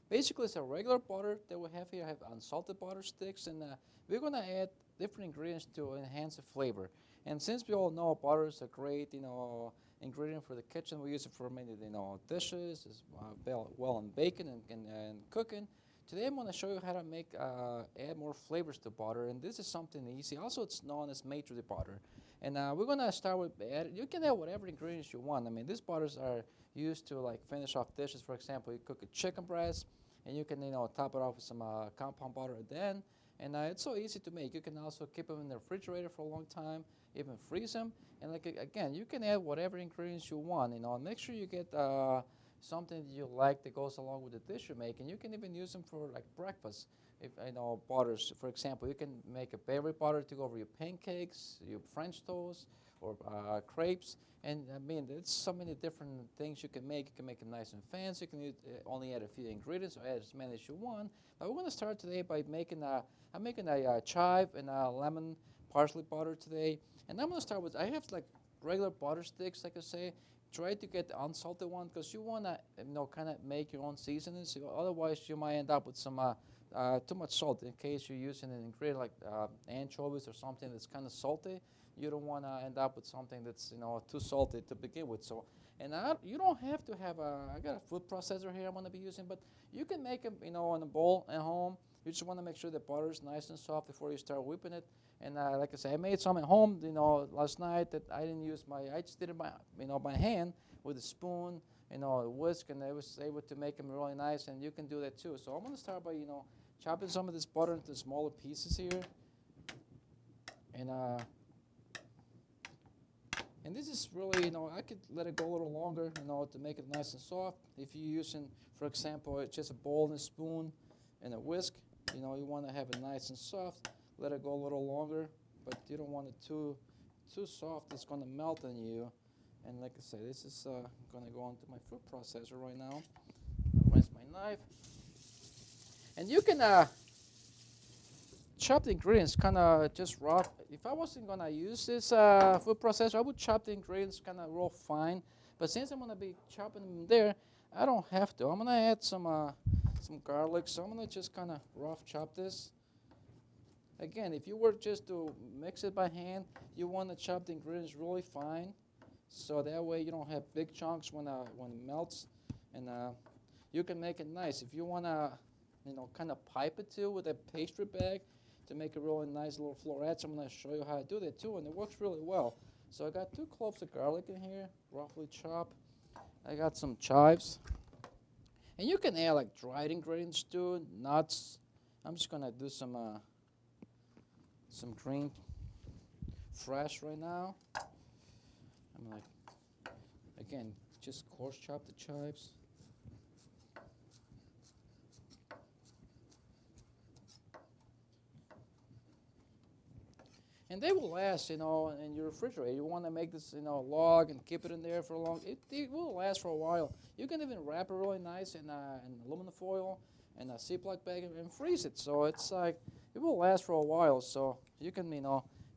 Basically, it's a regular butter that we have here. I have unsalted butter sticks, and we're gonna add different ingredients to enhance the flavor. And since we all know butter is a great, ingredient for the kitchen, we use it for many, dishes, as well in baking and cooking. Today, I'm gonna show you how to make, add more flavors to butter, and this is something easy. Also, it's known as made with butter. And we're gonna start with you can add whatever ingredients you want. I mean, these butters are used to like finish off dishes. For example, you cook a chicken breast, and you can top it off with some compound butter at the end. And it's so easy to make. You can also keep them in the refrigerator for a long time, even freeze them. And like again, you can add whatever ingredients you want. And make sure you get something that you like that goes along with the dish you make. And you can even use them for like breakfast. If butters, for example, you can make a berry butter to go over your pancakes, your French toast, or crepes. And I mean, there's so many different things you can make. You can make them nice and fancy. You can only add a few ingredients or add as many as you want. But we're going to start today by making I'm making a chive and a lemon parsley butter today. And I'm going to start with, I have like regular butter sticks, like I say. Try to get the unsalted one because you want to, kind of make your own seasonings. Otherwise, you might end up with some too much salt in case you're using an ingredient like anchovies or something that's kind of salty. You don't want to end up with something that's too salty to begin with. So, and you don't have to have I got a food processor here I'm going to be using, but you can make them in a bowl at home. You just want to make sure the butter is nice and soft before you start whipping it. And like I said, I made some at home, last night that I didn't use I just did it by, by hand with a spoon, a whisk, and I was able to make them really nice. And you can do that too. So I'm going to start by, chopping some of this butter into smaller pieces here. And this is really, I could let it go a little longer, to make it nice and soft. If you're using, for example, just a bowl and a spoon and a whisk, you want to have it nice and soft. Let it go a little longer, but you don't want it too soft. It's going to melt on you. And like I say, this is going to go into my food processor right now. I'll rinse my knife. And you can chop the ingredients kind of just rough. If I wasn't going to use this food processor, I would chop the ingredients kind of real fine. But since I'm going to be chopping them there, I don't have to. I'm going to add some garlic, so I'm going to just kind of rough chop this. Again, if you were just to mix it by hand, you want to chop the ingredients really fine, so that way you don't have big chunks when it melts, and you can make it nice. If you want to, kind of pipe it too with a pastry bag to make a really nice little florets, I'm going to show you how to do that too, and it works really well. So I got 2 cloves of garlic in here, roughly chopped. I got some chives, and you can add like dried ingredients too, nuts. I'm just going to do some green fresh right now. I'm like, again, just coarse chop the chives. And they will last, in your refrigerator. You want to make this, log and keep it in there for a long. It will last for a while. You can even wrap it really nice in aluminum foil and a Ziploc bag and freeze it. So it's like it will last for a while. So you can,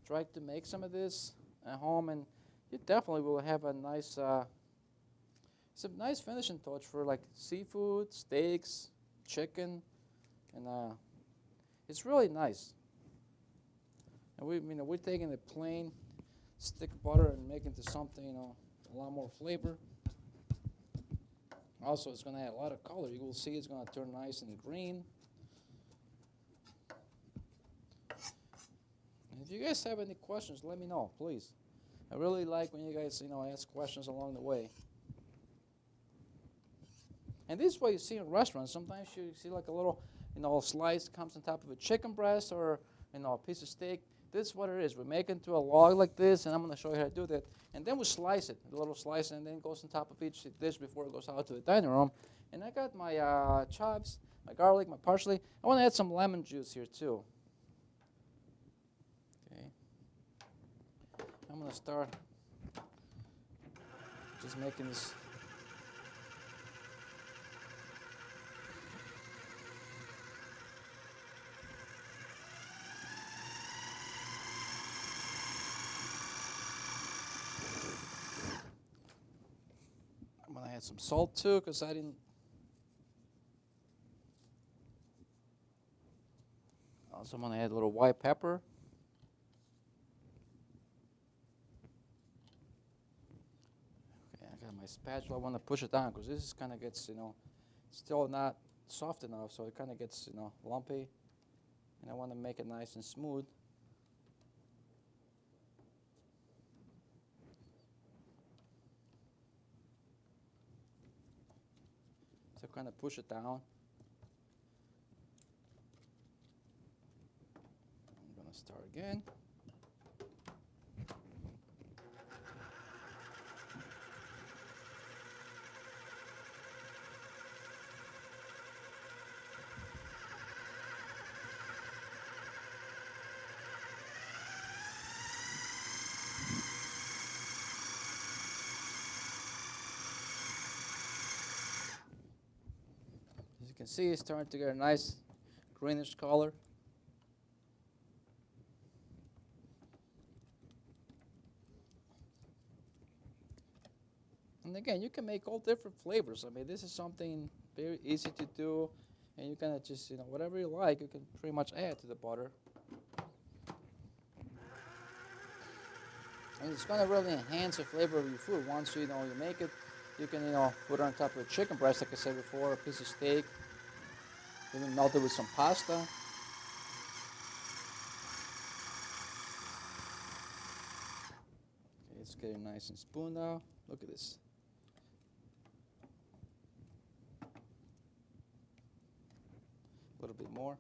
try to make some of this at home, and you definitely will have a nice. It's a nice finishing touch for like seafood, steaks, chicken, and it's really nice. And we're taking the plain stick of butter and making it to something, a lot more flavor. Also, it's going to add a lot of color. You will see it's going to turn nice and green. And if you guys have any questions, let me know, please. I really like when you guys, ask questions along the way. And this is what you see in restaurants. Sometimes you see like a little, slice comes on top of a chicken breast or, a piece of steak. This is what it is. We make it into a log like this, and I'm going to show you how to do that. And then we slice it, a little slice, and then it goes on top of each dish before it goes out to the dining room. And I got my chives, my garlic, my parsley. I want to add some lemon juice here too. Okay. I'm going to start just making this. I'm going to add some salt too, because I didn't. Also, I'm going to add a little white pepper. Okay, I got my spatula. I want to push it down because this kind of gets, still not soft enough, so it kind of gets, lumpy. And I want to make it nice and smooth. So kind of push it down. I'm going to start again. As you can see, it's starting to get a nice greenish color. And again, you can make all different flavors. I mean, this is something very easy to do, and you kind of just, whatever you like, you can pretty much add to the butter. And it's going to really enhance the flavor of your food. Once you make it, you can put it on top of a chicken breast, like I said before, a piece of steak. Even melt it with some pasta. Okay, let's get it nice and spoon now. Look at this. A little bit more.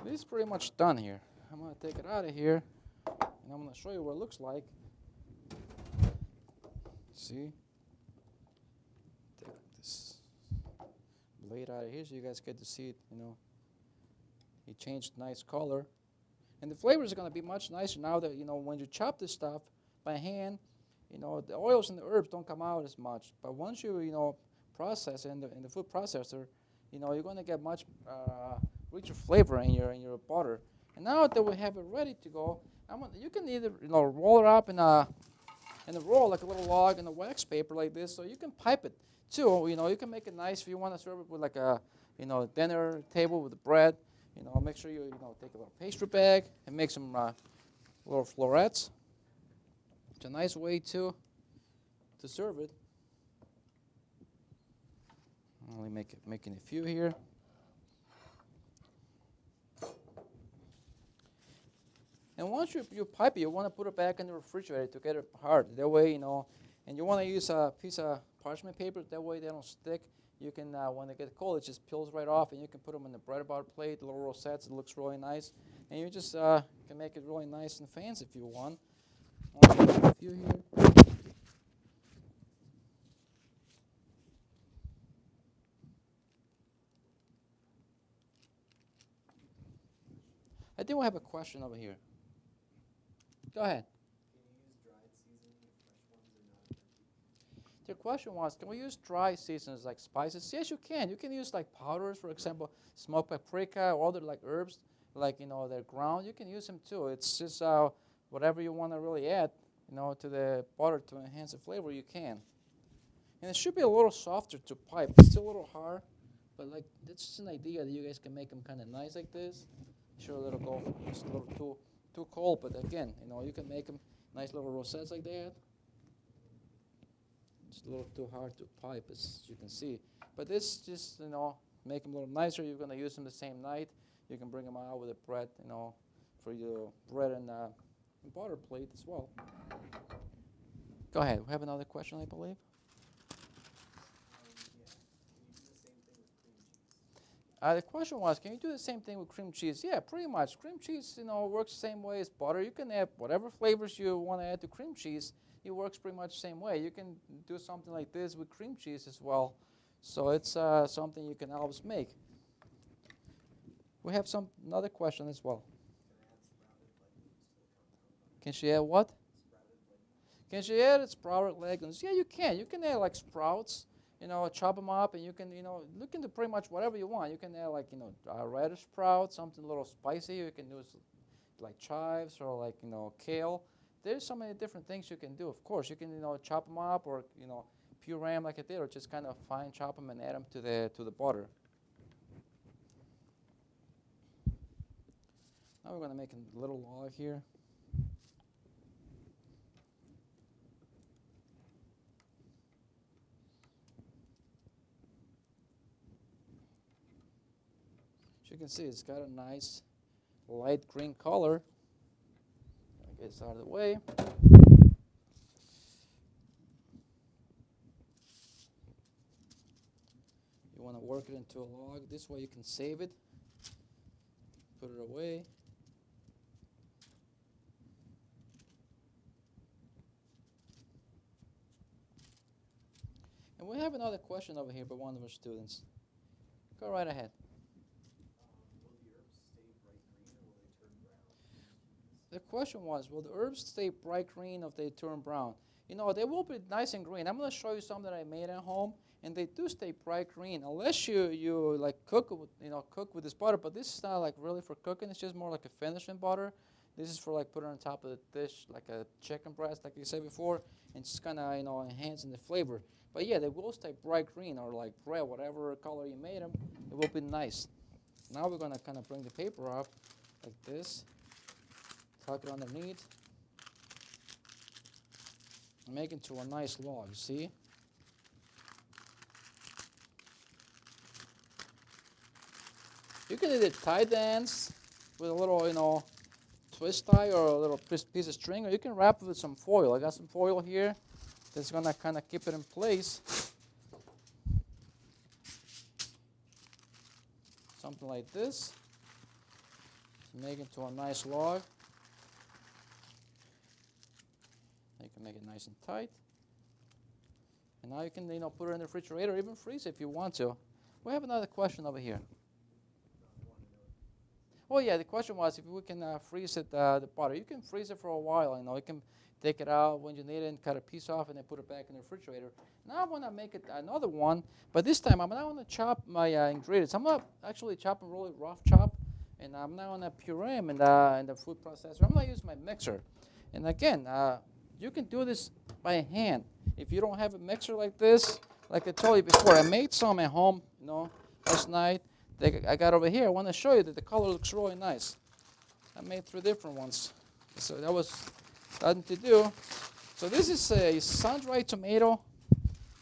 This is pretty much done here. I'm going to take it out of here, and I'm going to show you what it looks like. See? Take this blade out of here so you guys get to see it, It changed nice color. And the flavors are going to be much nicer now that, when you chop this stuff by hand, the oils and the herbs don't come out as much. But once you, process it in the food processor, you're going to get much richer flavor in your butter. And now that we have it ready to go, you can either roll it up in a roll like a little log in a wax paper like this, so you can pipe it too. You can make it nice if you want to serve it with like a dinner table with the bread. Make sure you take a little pastry bag and make some little florets. It's a nice way to serve it. I'm only making a few here. And once you pipe it, you want to put it back in the refrigerator to get it hard. That way, and you want to use a piece of parchment paper. That way they don't stick. You can, when they get cold, it just peels right off, and you can put them in the bread bar plate, little rosettes. It looks really nice. And you just can make it really nice and fancy if you want. I'll make a few here. I think we have a question over here. Go ahead. Can you use dried seasoning if fresh ones are not effective? The question was, can we use dry seasonings like spices? Yes, you can. You can use like powders, for example, smoked paprika or other like herbs, like they're ground. You can use them too. It's just whatever you want to really add, to the butter to enhance the flavor, you can. And it should be a little softer to pipe. It's still a little hard, but like that's just an idea that you guys can make them kind of nice like this. Sure, it'll go just a little too cold, but again, you can make them nice little rosettes like that. It's a little too hard to pipe, as you can see. But this just, make them a little nicer. You're going to use them the same night. You can bring them out with a bread, for your bread and butter plate as well. Go ahead. We have another question, I believe. The question was, can you do the same thing with cream cheese? Yeah, pretty much. Cream cheese, works the same way as butter. You can add whatever flavors you want to add to cream cheese. It works pretty much the same way. You can do something like this with cream cheese as well. So it's something you can always make. We have another question as well. Can she add what? Can she add sprouted legumes? Yeah, you can. You can add like sprouts. Chop them up, and you can, look into pretty much whatever you want. You can add like, radish sprouts, something a little spicy. You can use like chives or like, kale. there's so many different things you can do. Of course, you can chop them up or puree them like I did, or just kind of fine chop them and add them to the butter. Now we're going to make a little log here. As you can see, it's got a nice light green color. Get this out of the way. You want to work it into a log. This way you can save it, put it away. And we have another question over here by one of our students. Go right ahead. The question was, will the herbs stay bright green if they turn brown? They will be nice and green. I'm going to show you some that I made at home, and they do stay bright green unless you like cook with this butter. But this is not like really for cooking. It's just more like a finishing butter. This is for like putting on top of the dish, like a chicken breast, like you said before, and just kind of enhancing the flavor. But yeah, they will stay bright green or like red, whatever color you made them. It will be nice. Now we're going to kind of bring the paper up like this. Tuck it underneath. And make it into a nice log, you see? You can either tie the ends with a little, twist tie or a little piece of string, or you can wrap it with some foil. I got some foil here that's going to kind of keep it in place. Something like this. Make it into a nice log. You can make it nice and tight. And now you can put it in the refrigerator or even freeze it if you want to. We have another question over here. Oh yeah, the question was if we can freeze it, the butter. You can freeze it for a while. You can take it out when you need it and cut a piece off and then put it back in the refrigerator. Now I want to make it another one, but this time I'm not going to chop my ingredients. I'm going to actually chop them really rough chop, and I'm now going to puree them in the food processor. I'm going to use my mixer. And again, you can do this by hand. If you don't have a mixer like this, like I told you before, I made some at home, last night. I got over here. I want to show you that the color looks really nice. I made 3 different ones. So that was nothing to do. So this is a sun-dried tomato,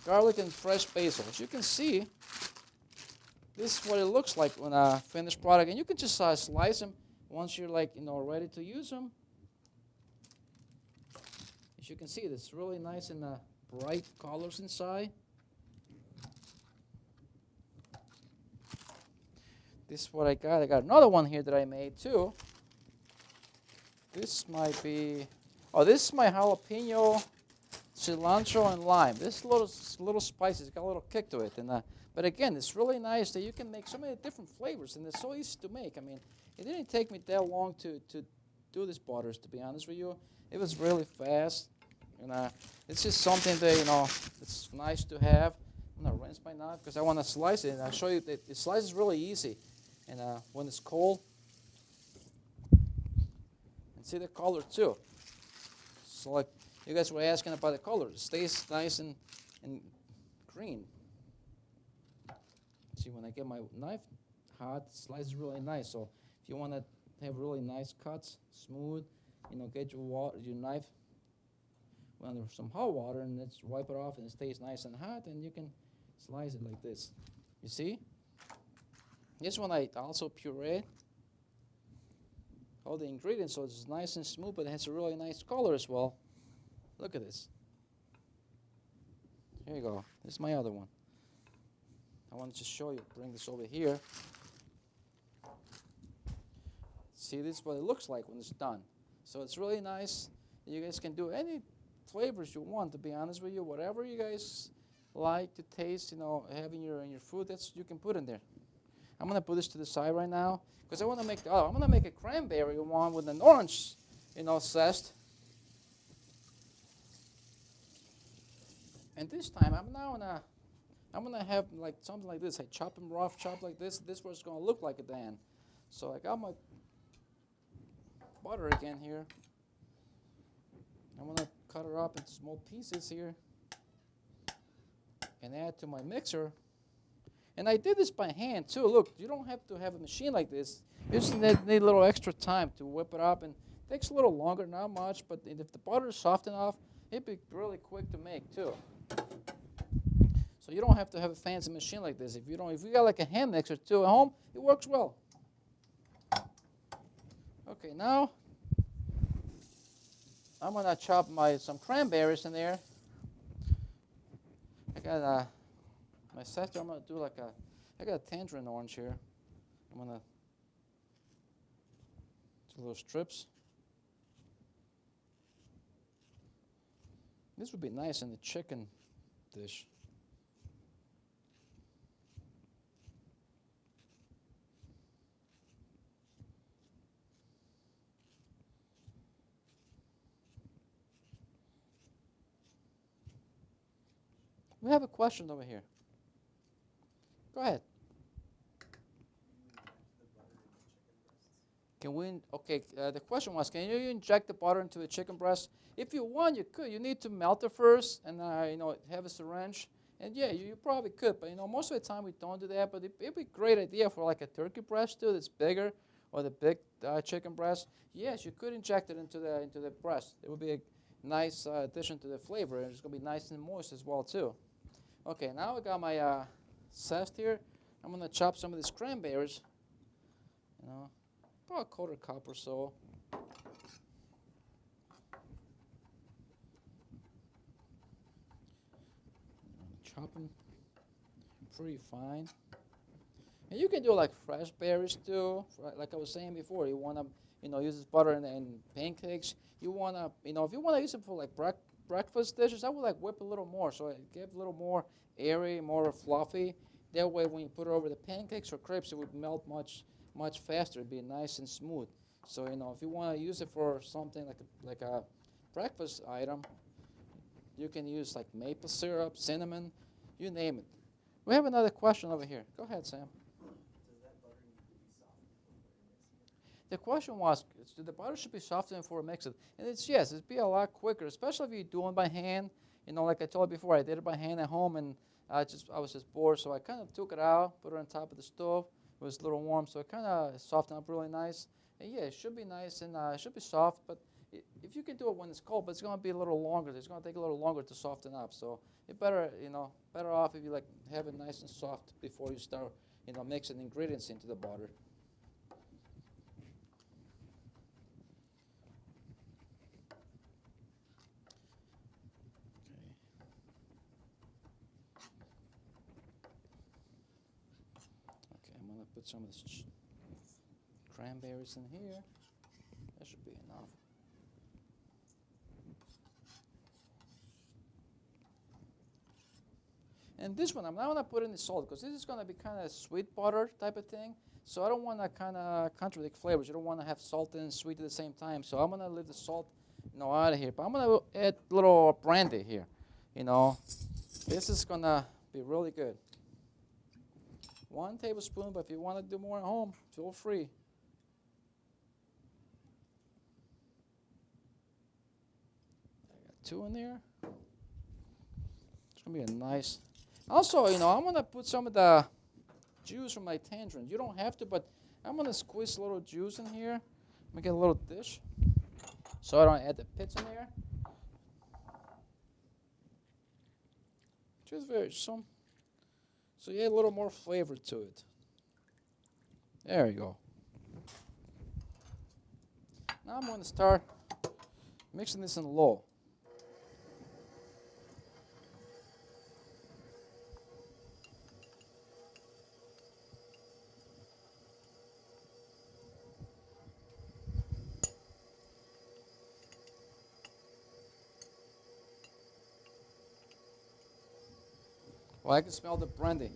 garlic, and fresh basil. As you can see, this is what it looks like when a finished product. And you can just slice them once you're ready to use them. As you can see, it's really nice and bright colors inside. This is what I got. I got another one here that I made too. This might be, this is my jalapeno, cilantro, and lime. This little spicy. It's got a little kick to it. But again, it's really nice that you can make so many different flavors, and it's so easy to make. I mean, it didn't take me that long to do this butters, to be honest with you. It was really fast. And it's just something that, it's nice to have. I'm going to rinse my knife because I want to slice it. And I'll show you that it slices really easy. And when it's cold, and see the color too. So like you guys were asking about the color. It stays nice and green. See, when I get my knife hot, it slices really nice. So if you want to have really nice cuts, smooth, get your knife under some hot water and let's wipe it off and it stays nice and hot, and you can slice it like this. You see? This one I also pureed all the ingredients so it's nice and smooth, but it has a really nice color as well. Look at this. Here you go. This is my other one. I wanted to show you. Bring this over here. See, this is what it looks like when it's done. So it's really nice. You guys can do any flavors you want, to be honest with you. Whatever you guys like to taste, have in your food, that's you can put in there. I'm gonna put this to the side right now because I want to make. I'm gonna make a cranberry one with an orange, zest. And this time I'm gonna have like something like this. I chop them rough, chop like this. This is what it's gonna look like at the end. So I got my butter again here. I'm going to cut it up into small pieces here and add to my mixer. And I did this by hand too. Look, you don't have to have a machine like this. You just need a little extra time to whip it up, and it takes a little longer, not much, but if the butter is soft enough, it'd be really quick to make too. So you don't have to have a fancy machine like this. If you got like a hand mixer too at home, it works well. Okay, now I'm gonna chop some cranberries in there. I got my sachet. I'm gonna do I got a tangerine orange here. I'm gonna do little strips. This would be nice in the chicken dish. We have a question over here. Go ahead. Can we? Okay. The question was, can you inject the butter into the chicken breast? If you want, you could. You need to melt it first, and have a syringe. And yeah, you probably could. But most of the time we don't do that. But it'd be a great idea for like a turkey breast too, that's bigger, or the big chicken breast. Yes, you could inject it into the breast. It would be a nice addition to the flavor, and it's gonna be nice and moist as well too. Okay, now I got my zest here. I'm gonna chop some of these cranberries. About a quarter cup or so. Chop them pretty fine. And you can do like fresh berries too. Like I was saying before, you wanna use this butter in pancakes. You wanna if you wanna use it for like breakfast dishes, I would like whip a little more, so it gives a little more airy, more fluffy. That way, when you put it over the pancakes or crepes, it would melt much faster. It'd be nice and smooth. So if you want to use it for something like a breakfast item, you can use like maple syrup, cinnamon, you name it. We have another question over here. Go ahead, Sam. Does that butter need to be softened before mixing it? The question was, the butter should be softened before mix it. And yes, it'd be a lot quicker, especially if you're doing by hand. Like I told you before, I did it by hand at home, and I was just bored, so I kind of took it out, put it on top of the stove. It was a little warm, so it kind of softened up really nice. And yeah, it should be nice, and it should be soft, but if you can do it when it's cold, but it's going to be a little longer. It's going to take a little longer to soften up. So it better off if you have it nice and soft before you start, mixing ingredients into the butter. Okay, I'm going to put some of this cranberries in here. That should be enough. And this one, I'm not going to put in the salt because this is going to be kind of sweet butter type of thing. So I don't want to kind of contradict flavors. You don't want to have salt and sweet at the same time. So I'm going to leave the salt, out of here. But I'm going to add a little brandy here. This is going to be really good. 1 tablespoon, but if you want to do more at home, feel free. I got 2 in there. It's going to be a nice. Also, I'm going to put some of the juice from my tangerine. You don't have to, but I'm going to squeeze a little juice in here. Make it a little dish so I don't add the pits in there. Just so you add a little more flavor to it. There you go. Now I'm going to start mixing this in low. Well, I can smell the brandy.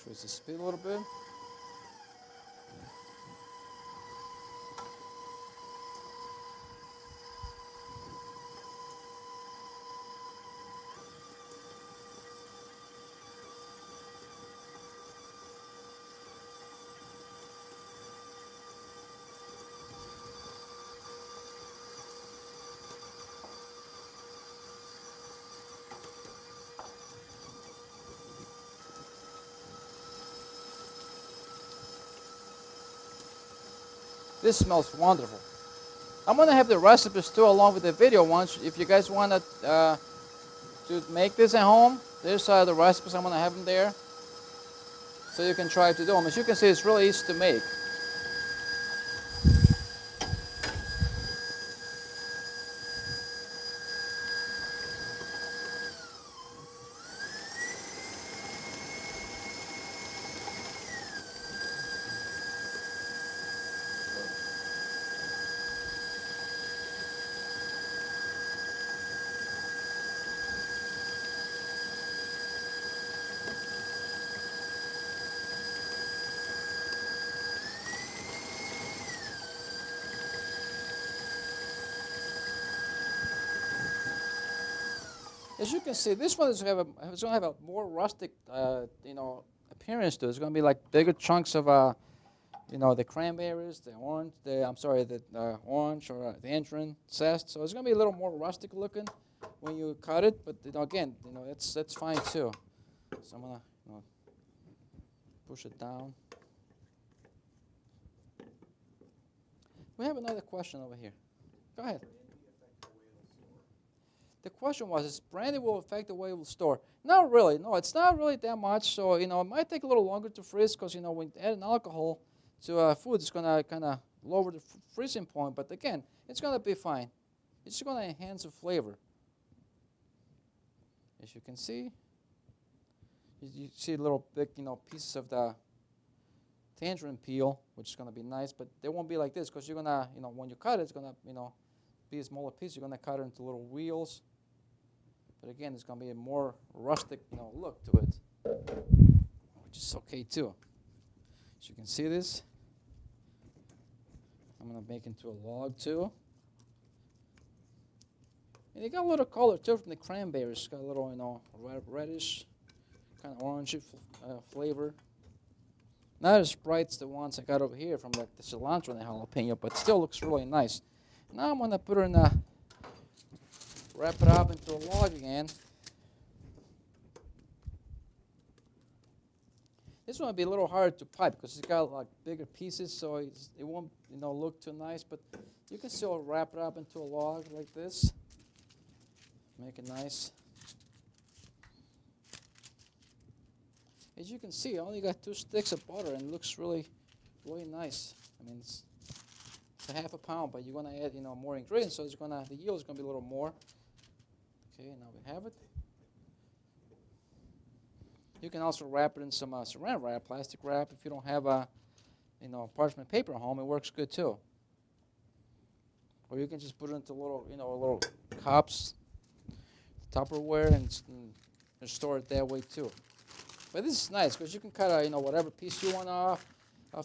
Increase the speed a little bit. This smells wonderful. I'm gonna have the recipes too along with the video ones. If you guys wanna to make this at home, there's the recipes. I'm gonna have them there, so you can try to do them. As you can see, it's really easy to make. As you can see, this one is going to have a more rustic, appearance to it. It's going to be like bigger chunks of, the cranberries, the orange, the orange or the entrance zest. So it's going to be a little more rustic looking when you cut it. But again, that's fine too. So I'm going to push it down. We have another question over here. Go ahead. The question was, is brandy will affect the way it will store? Not really. No, it's not really that much. So, it might take a little longer to freeze because, when you add an alcohol to food, it's going to kind of lower the freezing point. But again, it's going to be fine. It's going to enhance the flavor. As you can see, you see little big, pieces of the tangerine peel, which is going to be nice. But they won't be like this because you're going to, when you cut it, it's going to, be a smaller piece. You're going to cut it into little wheels. But again, it's going to be a more rustic, look to it, which is okay too. As you can see this, I'm going to make into a log too. And it got a little color too from the cranberries. It's got a little, reddish, kind of orangey flavor. Not as bright as the ones I got over here from like the cilantro and the jalapeno, but still looks really nice. Now I'm going to put it in wrap it up into a log again. This one will be a little harder to pipe because it's got like bigger pieces, so it won't look too nice. But you can still wrap it up into a log like this. Make it nice. As you can see, I only got 2 sticks of butter, and it looks really, really nice. I mean, it's a half a pound, but you're going to add, more ingredients, so the yield is going to be a little more. Okay, now we have it. You can also wrap it in some saran wrap, plastic wrap. If you don't have parchment paper at home, it works good too. Or you can just put it into little cups, Tupperware, and store it that way too. But this is nice because you can cut whatever piece you want off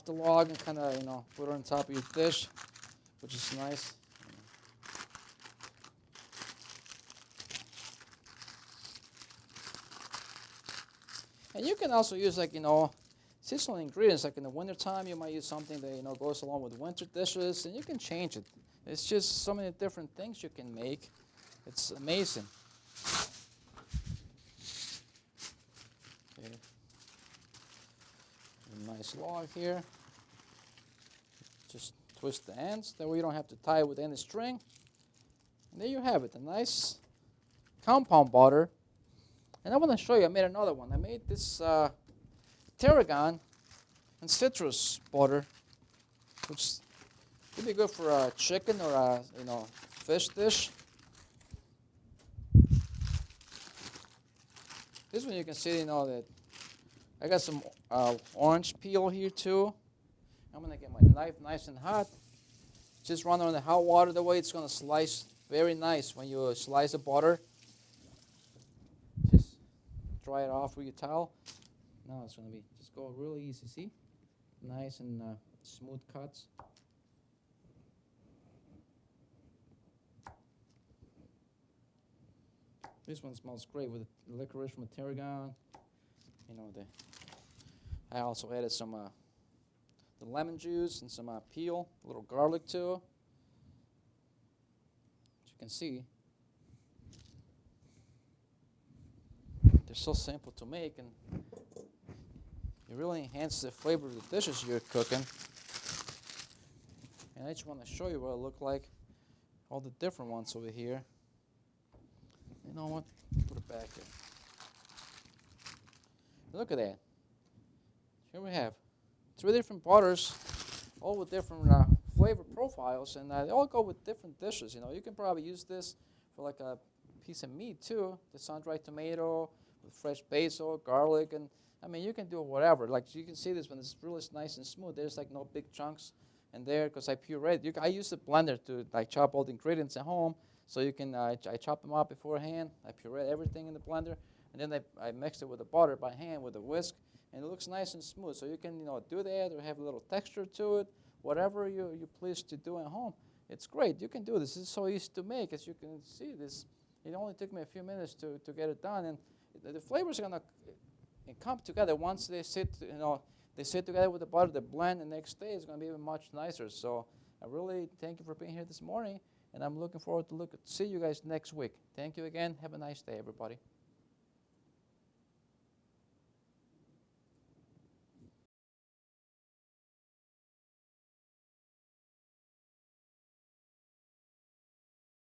the log and kind of put it on top of your dish, which is nice. And you can also use seasonal ingredients. Like in the wintertime, you might use something that goes along with winter dishes, and you can change it. It's just so many different things you can make. It's amazing. Okay. A nice log here. Just twist the ends. That way you don't have to tie it with any string. And there you have it, a nice compound butter. And I want to show you, I made another one. I made this tarragon and citrus butter, which would be good for a chicken or a fish dish. This one you can see, that I got some orange peel here too. I'm going to get my knife nice and hot. Just run on the hot water. The way it's going to slice very nice when you slice the butter. Just dry it off with your towel. Now it's going to be just go really easy. See, nice and smooth cuts. This one smells great with the licorice from the tarragon. You know, I also added some the lemon juice and some peel, a little garlic too. As you can see, they're so simple to make, and it really enhances the flavor of the dishes you're cooking. And I just want to show you what it look like, all the different ones over here. You know what? Put it back here. Look at that. Here we have 3 different butters, all with different flavor profiles, and they all go with different dishes. You know, you can probably use this for like a piece of meat too. The sun-dried tomato with fresh basil, garlic, and I mean, you can do whatever. Like you can see this when it's really nice and smooth. There's like no big chunks in there because I pureed. I use the blender to like chop all the ingredients at home. So you can, I chop them up beforehand. I puree everything in the blender, and then I mix it with the butter by hand with a whisk, and it looks nice and smooth. So you can, do that or have a little texture to it, whatever you please to do at home. It's great. You can do this. It's so easy to make. As you can see, this it only took me a few minutes to get it done, and the flavors are gonna come together once they sit. They sit together with the butter. The blend the next day is gonna be even much nicer. So I really thank you for being here this morning. And I'm looking forward to see you guys next week. Thank you again. Have a nice day, everybody.